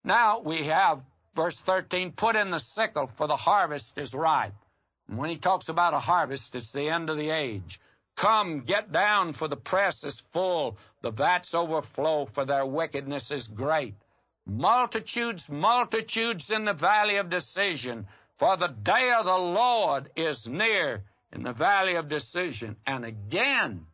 Now we have verse 13, put in the sickle, for the harvest is ripe. And when he talks about a harvest, it's the end of the age. Come, get down, for the press is full. The vats overflow, for their wickedness is great. Multitudes, multitudes in the valley of decision, for the day of the Lord is near in the valley of decision. And again,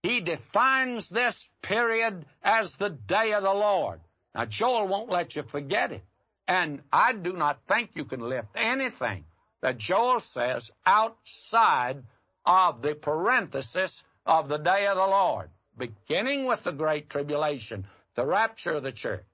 he defines this period as the day of the Lord. Now, Joel won't let you forget it. And I do not think you can lift anything that Joel says outside of the parenthesis of the day of the Lord, beginning with the Great Tribulation, the rapture of the church,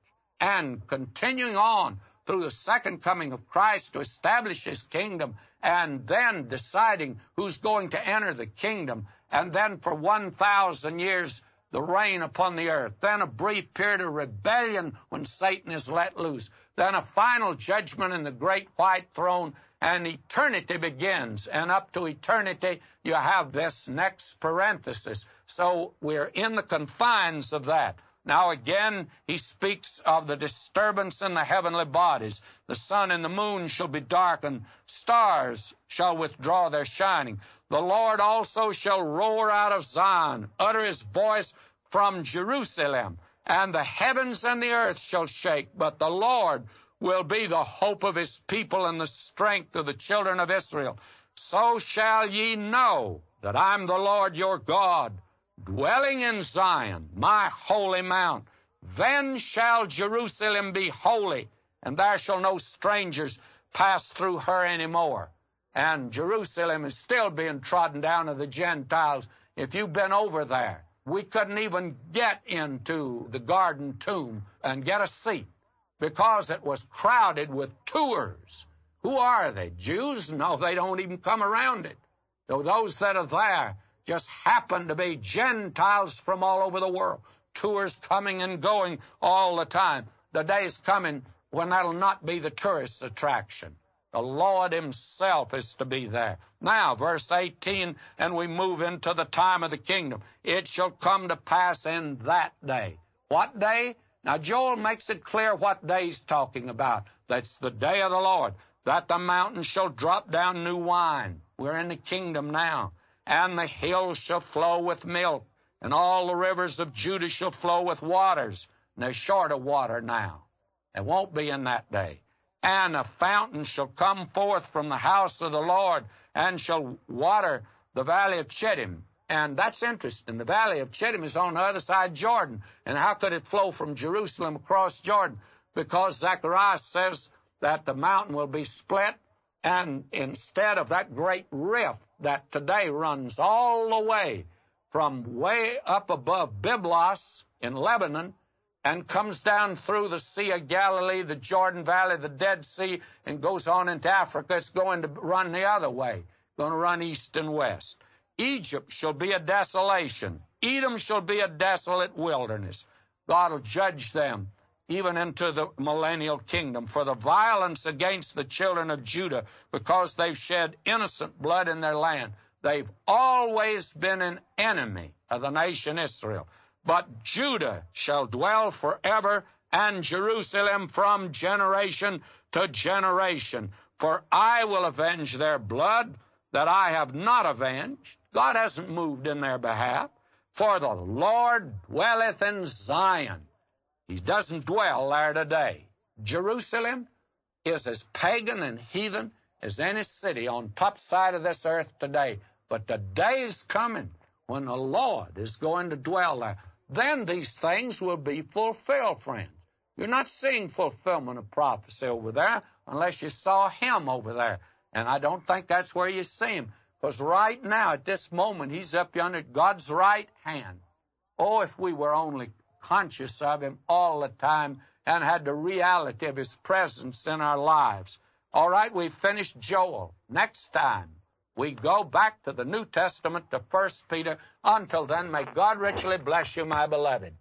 and continuing on through the second coming of Christ to establish his kingdom, and then deciding who's going to enter the kingdom, and then for 1,000 years the reign upon the earth, then a brief period of rebellion when Satan is let loose, then a final judgment in the great white throne, and eternity begins. And up to eternity, you have this next parenthesis. So we're in the confines of that. Now again, he speaks of the disturbance in the heavenly bodies. The sun and the moon shall be darkened. Stars shall withdraw their shining. The Lord also shall roar out of Zion, utter his voice from Jerusalem. And the heavens and the earth shall shake, but the Lord will be the hope of his people and the strength of the children of Israel. So shall ye know that I'm the Lord your God, dwelling in Zion, my holy mount. Then shall Jerusalem be holy, and there shall no strangers pass through her any more. And Jerusalem is still being trodden down of the Gentiles. If you've been over there, we couldn't even get into the garden tomb and get a seat because it was crowded with tours. Who are they? Jews? No, they don't even come around it. So those that are there just happen to be Gentiles from all over the world. Tours coming and going all the time. The day's coming when that'll not be the tourist attraction. The Lord himself is to be there. Now, verse 18, and we move into the time of the kingdom. It shall come to pass in that day. What day? Now, Joel makes it clear what day he's talking about. That's the day of the Lord. That the mountains shall drop down new wine. We're in the kingdom now. And the hills shall flow with milk, and all the rivers of Judah shall flow with waters. And they're short of water now. It won't be in that day. And a fountain shall come forth from the house of the Lord, and shall water the valley of Chittim. And that's interesting. The valley of Chittim is on the other side of Jordan. And how could it flow from Jerusalem across Jordan? Because Zechariah says that the mountain will be split, and instead of that great rift that today runs all the way from way up above Byblos in Lebanon and comes down through the Sea of Galilee, the Jordan Valley, the Dead Sea, and goes on into Africa, it's going to run the other way, going to run east and west. Egypt shall be a desolation. Edom shall be a desolate wilderness. God will judge them even into the millennial kingdom for the violence against the children of Judah, because they've shed innocent blood in their land. They've always been an enemy of the nation Israel. But Judah shall dwell forever, and Jerusalem from generation to generation. For I will avenge their blood that I have not avenged. God hasn't moved in their behalf. For the Lord dwelleth in Zion. He doesn't dwell there today. Jerusalem is as pagan and heathen as any city on top side of this earth today. But the day is coming when the Lord is going to dwell there. Then these things will be fulfilled, friends. You're not seeing fulfillment of prophecy over there unless you saw him over there. And I don't think that's where you see him. Because right now, at this moment, he's up yonder at God's right hand. Oh, if we were only conscious of him all the time and had the reality of his presence in our lives. All right, we've finished Joel. Next time, we go back to the New Testament, to 1 Peter. Until then, may God richly bless you, my beloved.